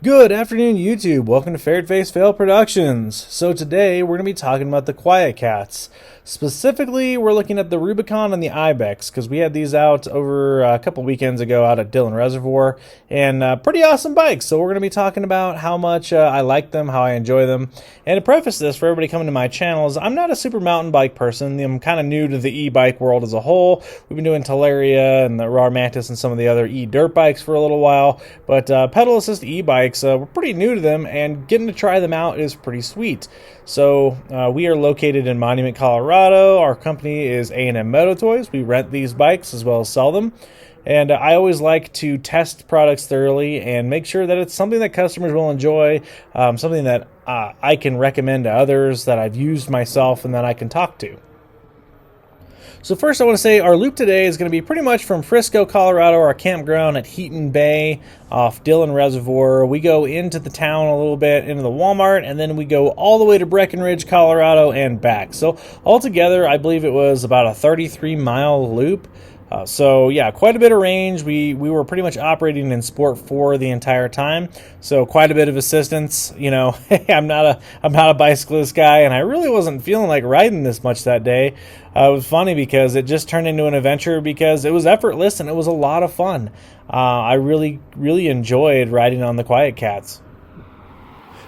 Good afternoon, YouTube. Welcome to Fair Face Fail Productions. So today we're going to be talking about the QuietKats. Specifically, we're looking at the Rubicon and the IBEX because we had these out over a couple weekends ago out at Dillon Reservoir, and pretty awesome bikes. So we're going to be talking about how much I like them, how I enjoy them. And to preface this for everybody coming to my channels, I'm not a super mountain bike person. I'm kind of new to the e-bike world as a whole. We've been doing Teleria and the Raw Mantis and some of the other e-dirt bikes for a little while, but pedal assist e-bikes, we're pretty new to them, and getting to try them out is pretty sweet. So we are located in Monument, Colorado. Our company is A&M Moto Toys. We rent these bikes as well as sell them. And I always like to test products thoroughly and make sure that it's something that customers will enjoy, something that I can recommend to others, that I've used myself, and that I can talk to. So first I want to say our loop today is going to be pretty much from Frisco, Colorado, our campground at Heaton Bay off Dillon Reservoir. We go into the town a little bit, into the Walmart, and then we go all the way to Breckenridge, Colorado, and back. So altogether, I believe it was about a 33-mile loop. So yeah, quite a bit of range. We were pretty much operating in Sport 4 the entire time, so quite a bit of assistance. You know, I'm not a bicyclist guy, and I really wasn't feeling like riding this much that day. It was funny because it just turned into an adventure because it was effortless and it was a lot of fun. I really enjoyed riding on the QuietKats.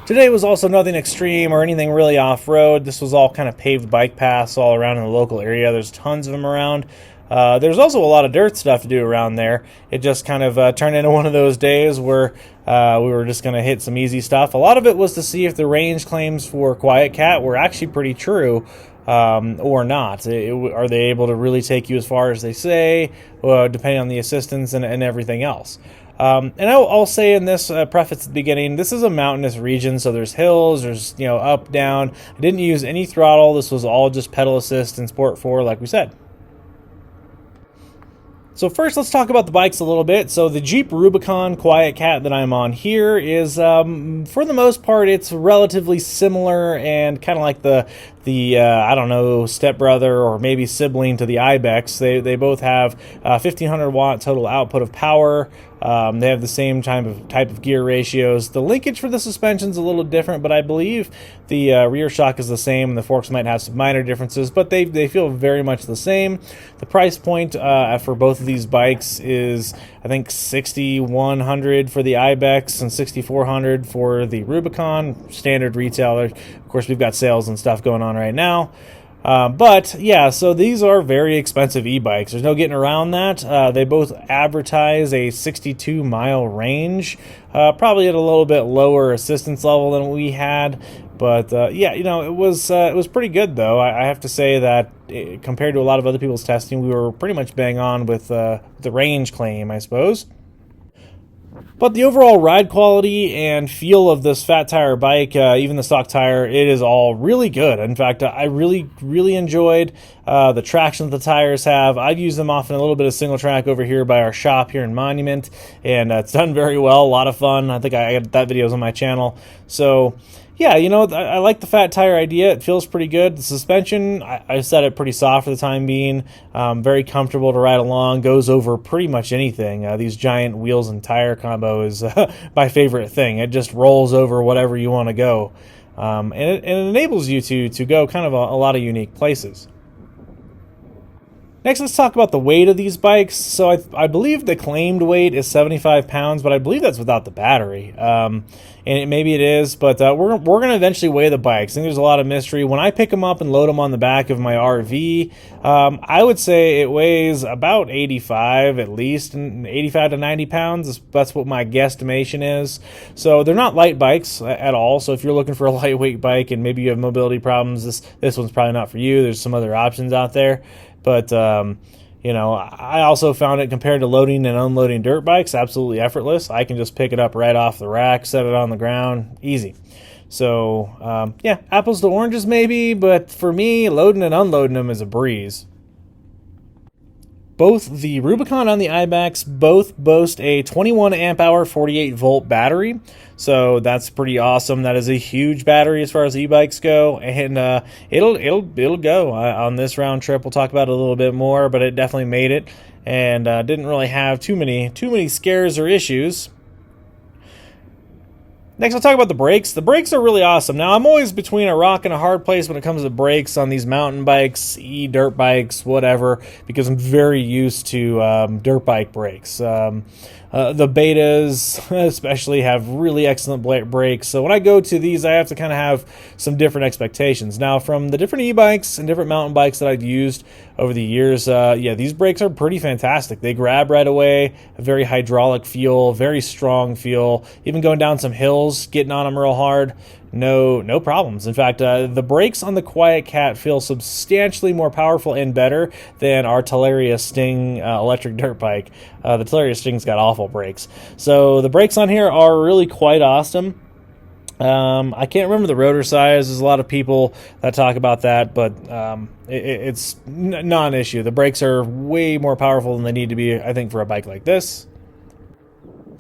Today was also nothing extreme or anything really off-road. This was all kind of paved bike paths all around in the local area. There's tons of them around. There's also a lot of dirt stuff to do around there. It just kind of turned into one of those days where we were just going to hit some easy stuff. A lot of it was to see if the range claims for QuietKat were actually pretty true or not. Are they able to really take you as far as they say, depending on the assistance and everything else. And I'll say in this preface at the beginning, this is a mountainous region, so there's hills, there's up, down. I didn't use any throttle. This was all just pedal assist and Sport 4, like we said. So first, let's talk about the bikes a little bit. So the Jeep Rubicon QuietKat that I'm on here is, for the most part, it's relatively similar and kind of like the I don't know, stepbrother or maybe sibling to the IBEX. They both have 1500 watt total output of power. They have the same type of gear ratios. The linkage for the suspension's a little different, but I believe the rear shock is the same, and the forks might have some minor differences, but they feel very much the same. The price point for both of these bikes is, I think, $6,100 for the IBEX and $6,400 for the Rubicon, standard retailer. Of course, we've got sales and stuff going on right now. But yeah, so these are very expensive e-bikes. There's no getting around that. They both advertise a 62-mile range, probably at a little bit lower assistance level than we had. But yeah, it was pretty good though. I have to say that compared to a lot of other people's testing, we were pretty much bang on with the range claim, I suppose. But the overall ride quality and feel of this fat tire bike, even the stock tire, it is all really good. In fact, I really enjoyed the traction that the tires have. I've used them off in a little bit of single track over here by our shop here in Monument, and it's done very well. A lot of fun. I think I got that videos on my channel. So yeah, I like the fat tire idea. It feels pretty good. The suspension, I set it pretty soft for the time being. Very comfortable to ride along. Goes over pretty much anything. These giant wheels and tire combo is my favorite thing. It just rolls over whatever you want to go. And it enables you to go kind of a lot of unique places. Next, let's talk about the weight of these bikes. So I believe the claimed weight is 75 pounds, but I believe that's without the battery. And maybe it is, but we're going to eventually weigh the bikes. I think there's a lot of mystery. When I pick them up and load them on the back of my RV, I would say it weighs about 85 at least, and 85 to 90 pounds. That's what my guesstimation is. So they're not light bikes at all. So if you're looking for a lightweight bike and maybe you have mobility problems, this one's probably not for you. There's some other options out there. But, I also found it, compared to loading and unloading dirt bikes, absolutely effortless. I can just pick it up right off the rack, set it on the ground, easy. So, yeah, apples to oranges maybe, but for me, loading and unloading them is a breeze. Both the Rubicon and the IBEX both boast a 21 amp hour 48 volt battery, so that's pretty awesome. That is a huge battery as far as e-bikes go, and it'll go on this round trip. We'll talk about it a little bit more, but it definitely made it, and didn't really have too many scares or issues. Next, I'll talk about the brakes. The brakes are really awesome. Now, I'm always between a rock and a hard place when it comes to brakes on these mountain bikes, dirt bikes, whatever, because I'm very used to dirt bike brakes. The betas especially have really excellent brakes. So when I go to these, I have to kind of have some different expectations. Now, from the different e-bikes and different mountain bikes that I've used over the years, yeah, these brakes are pretty fantastic. They grab right away, a very hydraulic feel, very strong feel. Even going down some hills, getting on them real hard, no problems. In fact, the brakes on the QuietKat feel substantially more powerful and better than our Teleria Sting electric dirt bike. The Teleria Sting's got awful brakes. So the brakes on here are really quite awesome. I can't remember the rotor size. There's a lot of people that talk about that, but it's not an issue. The brakes are way more powerful than they need to be, I think, for a bike like this.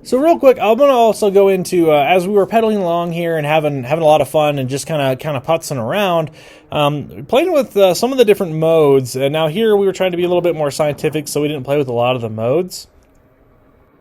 So real quick, I'm going to also go into, as we were pedaling along here and having a lot of fun and just kind of putzing around, playing with some of the different modes. And now here we were trying to be a little bit more scientific, so we didn't play with a lot of the modes.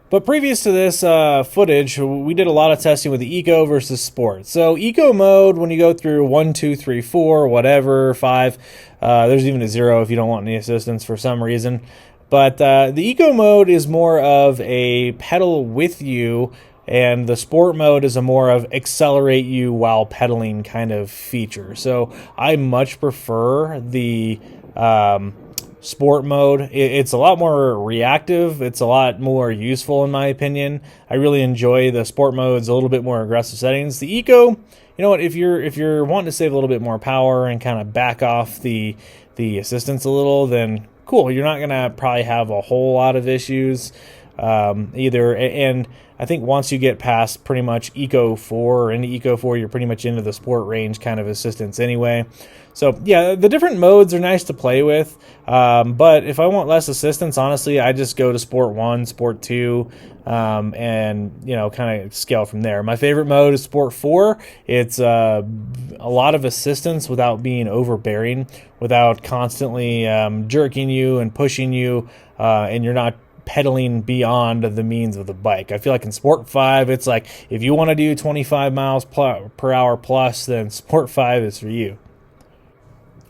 But previous to this footage, we did a lot of testing with the Eco versus Sport. So Eco mode, when you go through 1, 2, 3, 4, whatever, 5, there's even a 0 if you don't want any assistance for some reason. But the Eco mode is more of a pedal with you, and the Sport mode is a more of accelerate you while pedaling kind of feature. So I much prefer the Sport mode. It's a lot more reactive. It's a lot more useful in my opinion. I really enjoy the Sport mode's a little bit more aggressive settings. The Eco, you know what, if you're wanting to save a little bit more power and kind of back off the assistance a little, then cool. You're not gonna probably have a whole lot of issues either. And I think once you get past pretty much Eco 4 or into Eco 4, you're pretty much into the Sport range kind of assistance anyway. So yeah, the different modes are nice to play with, but if I want less assistance, honestly, I just go to Sport 1, Sport 2, and you know, kind of scale from there. My favorite mode is Sport 4. It's a lot of assistance without being overbearing, without constantly jerking you and pushing you, and you're not pedaling beyond the means of the bike. I feel like in Sport 5, it's like if you want to do 25 miles per hour plus, then Sport 5 is for you.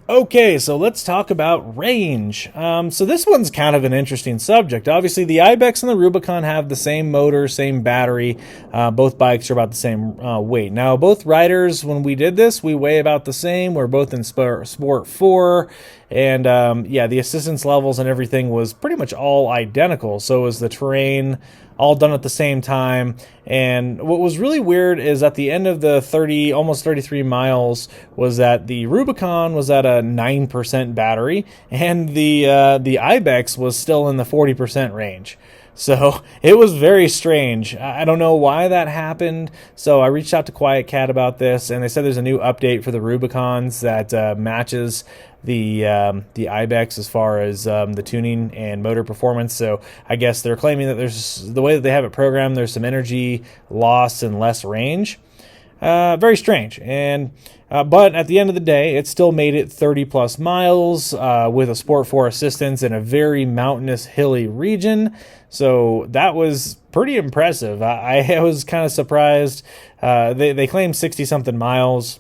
Okay, so let's talk about range. So this one's kind of an interesting subject. Obviously, the IBEX and the Rubicon have the same motor, same battery. Both bikes are about the same weight. Now, both riders, when we did this, we weigh about the same. We're both in Sport 4. And yeah, the assistance levels and everything was pretty much all identical. So was the terrain, all done at the same time. And what was really weird is at the end of the almost 33 miles was that the Rubicon was at a 9% battery and the IBEX was still in the 40% range. So it was very strange. I don't know why that happened. So I reached out to QuietKat about this, and they said there's a new update for the Rubicons that matches the IBEX as far as the tuning and motor performance. So I guess they're claiming that there's the way that they have it programmed, there's some energy loss and less range. Very strange. And but at the end of the day, it still made it 30 plus miles with a Sport 4 assistance in a very mountainous, hilly region. So that was pretty impressive. I was kind of surprised. They claim 60-something miles.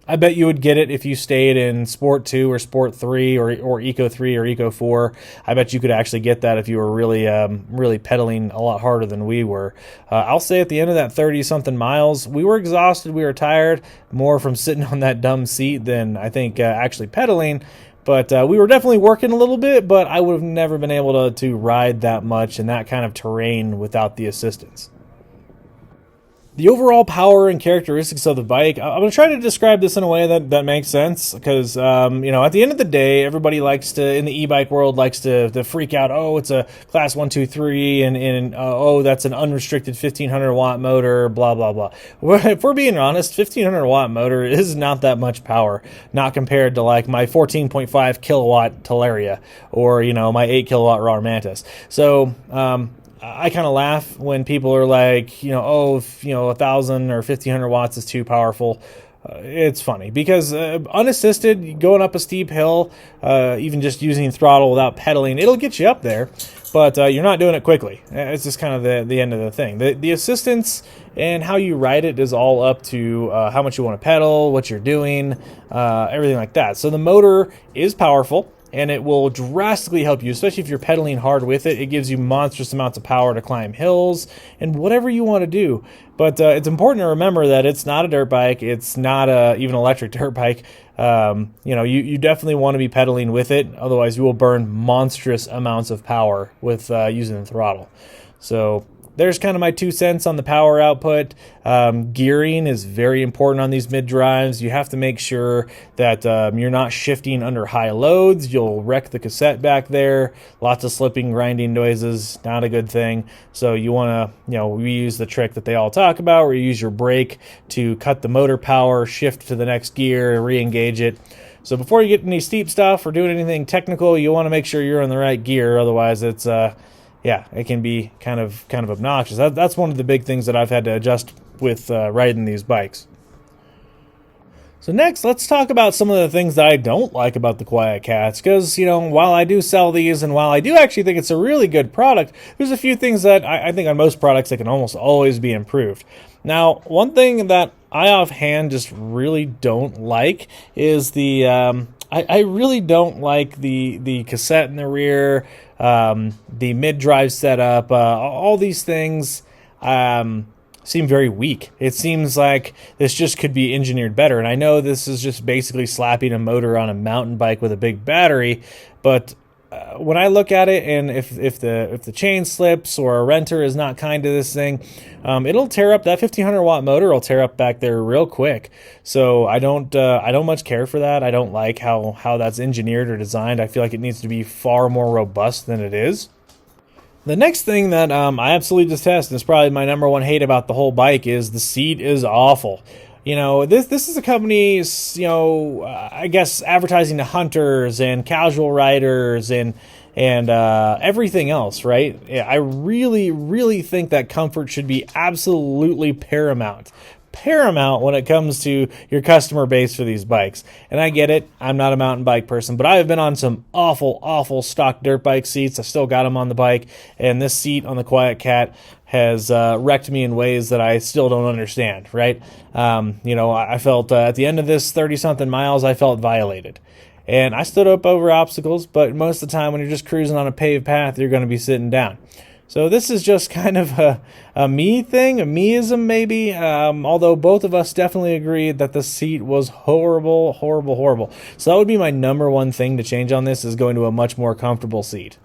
I bet you would get it if you stayed in Sport 2 or Sport 3 or Eco 3 or Eco 4. I bet you could actually get that if you were really pedaling a lot harder than we were. I'll say at the end of that 30-something miles, we were exhausted, we were tired, more from sitting on that dumb seat than I think actually pedaling. But we were definitely working a little bit, but I would have never been able to ride that much in that kind of terrain without the assistance. The overall power and characteristics of the bike, I'm going to try to describe this in a way that makes sense because, you know, at the end of the day, everybody likes to, in the e-bike world, likes to freak out, oh, it's a class 1, 2, 3, and oh, that's an unrestricted 1500 watt motor, blah, blah, blah. If we're being honest, 1500 watt motor is not that much power, not compared to like my 14.5 kilowatt Teleria or, you know, my 8 kilowatt Raw Mantis. So, I kind of laugh when people are like, you know, oh, if, you know, 1,000 or 1,500 watts is too powerful. It's funny because unassisted, going up a steep hill, even just using throttle without pedaling, it'll get you up there. but you're not doing it quickly. It's just kind of the end of the thing. The assistance and how you ride it is all up to how much you want to pedal, what you're doing, everything like that. So the motor is powerful, and it will drastically help you, especially if you're pedaling hard with it. It gives you monstrous amounts of power to climb hills and whatever you want to do. But it's important to remember that it's not a dirt bike. It's not even an electric dirt bike. You definitely want to be pedaling with it. Otherwise, you will burn monstrous amounts of power with using the throttle. So there's kind of my 2 cents on the power output. Gearing is very important on these mid drives. You have to make sure that you're not shifting under high loads. You'll wreck the cassette back there. Lots of slipping, grinding noises, not a good thing. So you want to, we use the trick that they all talk about, where you use your brake to cut the motor power, shift to the next gear, re-engage it. So before you get any steep stuff or doing anything technical, you want to make sure you're in the right gear. Otherwise, it's it can be kind of obnoxious. That's one of the big things that I've had to adjust with riding these bikes. So next, let's talk about some of the things that I don't like about the QuietKats, because, while I do sell these and while I do actually think it's a really good product, there's a few things that I think on most products that can almost always be improved. Now, one thing that I offhand just really don't like is I really don't like the cassette in the rear, the mid-drive setup. All these things seem very weak. It seems like this just could be engineered better. And I know this is just basically slapping a motor on a mountain bike with a big battery, but when I look at it, and if the chain slips or a renter is not kind to this thing, it'll tear up. That 1500 watt motor will tear up back there real quick. So I don't much care for that. I don't like how that's engineered or designed. I feel like it needs to be far more robust than it is. The next thing that I absolutely detest, and it's probably my number one hate about the whole bike, is the seat is awful. This is a company, I guess advertising to hunters and casual riders and everything else, right? I really, really think that comfort should be absolutely paramount when it comes to your customer base for these bikes. And I get it, I'm not a mountain bike person, but I have been on some awful stock dirt bike seats. I still got them on the bike, and this seat on the QuietKat has wrecked me in ways that I still don't understand, right? I felt at the end of this 30-something miles, I felt violated. And I stood up over obstacles, but most of the time when you're just cruising on a paved path, you're going to be sitting down. So this is just kind of a me thing, a meism maybe, although both of us definitely agreed that the seat was horrible. So that would be my number one thing to change on this, is going to a much more comfortable seat.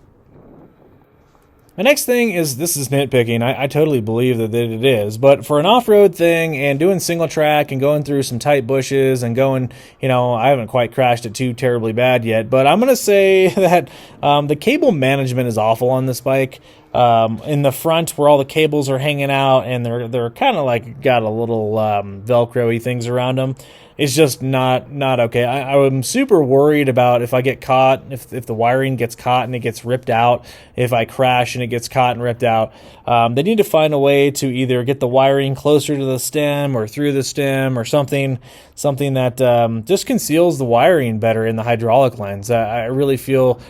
My next thing is, this is nitpicking. I totally believe that it is, but for an off-road thing and doing single track and going through some tight bushes and going, I haven't quite crashed it too terribly bad yet, but I'm going to say that the cable management is awful on this bike. In the front where all the cables are hanging out and they're kind of like got a little Velcro-y things around them. It's just not okay. I'm super worried about if I get caught, if the wiring gets caught and it gets ripped out, if I crash and it gets caught and ripped out. They need to find a way to either get the wiring closer to the stem or through the stem or something that just conceals the wiring better in the hydraulic lines. I really feel,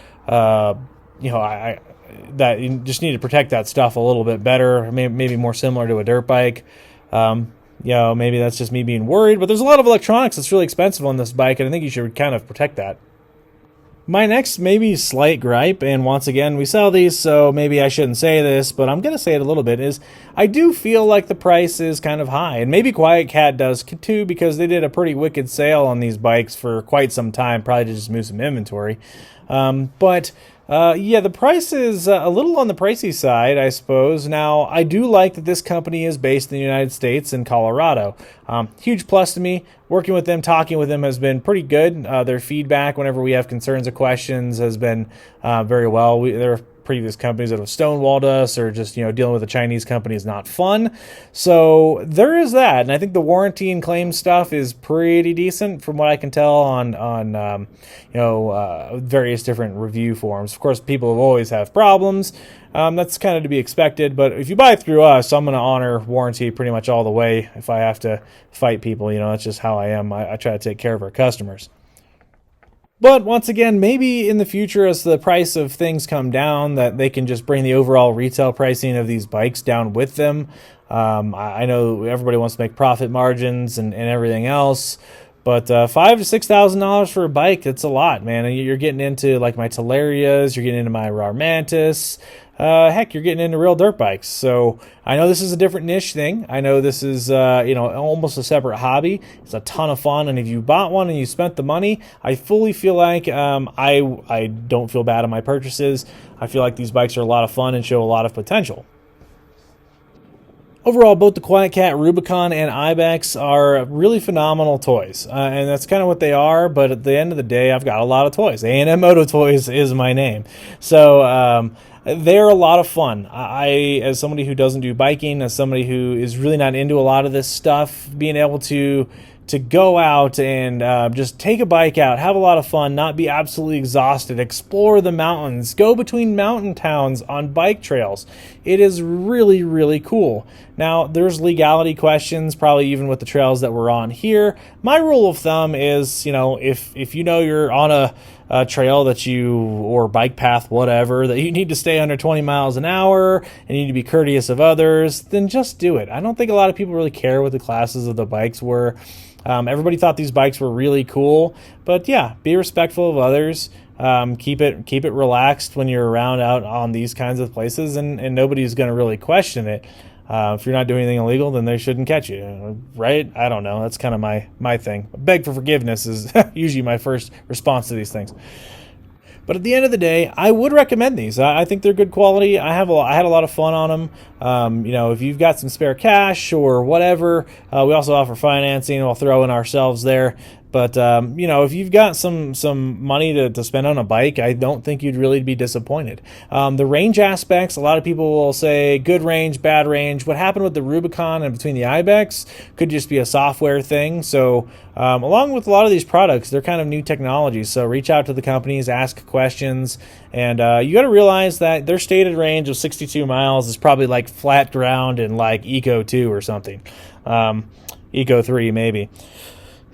that you just need to protect that stuff a little bit better, maybe more similar to a dirt bike. Maybe that's just me being worried, but there's a lot of electronics that's really expensive on this bike, and I think you should kind of protect that. My next maybe slight gripe, and once again, we sell these, so maybe I shouldn't say this, but I'm going to say it a little bit, is I do feel like the price is kind of high, and maybe QuietKat does too, because they did a pretty wicked sale on these bikes for quite some time, probably to just move some inventory. The price is a little on the pricey side, I suppose. Now, I do like that this company is based in the United States in Colorado. Huge plus to me. Working with them, talking with them has been pretty good. Their feedback whenever we have concerns or questions has been very well. There are previous companies that have stonewalled us, or just dealing with a Chinese company is not fun. So there is that, and I think the warranty and claim stuff is pretty decent from what I can tell on various different review forums. Of course, people always have problems. That's kind of to be expected, but if you buy through us, I'm going to honor warranty pretty much all the way. If I have to fight people, that's just how I am. I try to take care of our customers. But once again, maybe in the future, as the price of things come down, that they can just bring the overall retail pricing of these bikes down with them. I know everybody wants to make profit margins and everything else, but $5,000 to $6,000 for a bike, that's a lot, man. And you're getting into like my Telerias, you're getting into my Raw Mantis. Heck, you're getting into real dirt bikes. So I know this is a different niche thing. I know this is, almost a separate hobby. It's a ton of fun. And if you bought one and you spent the money, I fully feel like I don't feel bad on my purchases. I feel like these bikes are a lot of fun and show a lot of potential. Overall, both the QuietKat Rubicon and IBEX are really phenomenal toys, and that's kind of what they are, but at the end of the day, I've got a lot of toys. A&M Moto Toys is my name. So they're a lot of fun. I, as somebody who doesn't do biking, as somebody who is really not into a lot of this stuff, being able to go out and just take a bike out, have a lot of fun, not be absolutely exhausted, explore the mountains, go between mountain towns on bike trails. It is really, really cool. Now, there's legality questions, probably even with the trails that we're on here. My rule of thumb is, if you're on a trail that or bike path, whatever, that you need to stay under 20 miles an hour and you need to be courteous of others, then just do it. I don't think a lot of people really care what the classes of the bikes were. Everybody thought these bikes were really cool, but yeah, be respectful of others. Keep it relaxed when you're around out on these kinds of places, and nobody's going to really question it. If you're not doing anything illegal, then they shouldn't catch you, right? I don't know. That's kind of my thing. Beg for forgiveness is usually my first response to these things. But at the end of the day, I would recommend these. I think they're good quality. I had a lot of fun on them. If you've got some spare cash or whatever, we also offer financing. We'll throw in ourselves there. But, if you've got some money to spend on a bike, I don't think you'd really be disappointed. The range aspects, a lot of people will say good range, bad range. What happened with the Rubicon and between the IBEX could just be a software thing. So along with a lot of these products, they're kind of new technologies. So reach out to the companies, ask questions, and you got to realize that their stated range of 62 miles is probably like flat ground and like Eco 2 or something. Eco 3 maybe.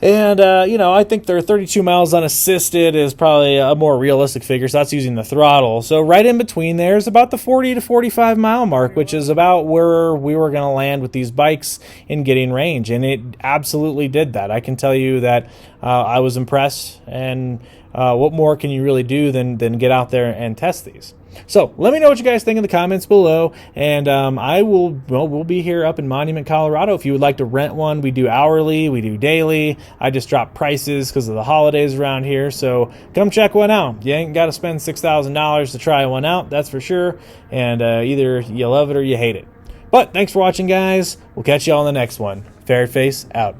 And, I think their 32 miles unassisted is probably a more realistic figure, so that's using the throttle. So right in between there is about the 40 to 45 mile mark, which is about where we were going to land with these bikes in getting range. And it absolutely did that. I can tell you that I was impressed. And what more can you really do than get out there and test these? So let me know what you guys think in the comments below, and we'll be here up in Monument, Colorado. If you would like to rent one, we do hourly, we do daily. I just dropped prices because of the holidays around here, so come check one out. You ain't got to spend $6,000 to try one out, that's for sure, and either you love it or you hate it. But thanks for watching, guys. We'll catch you on the next one. Ferret Face out.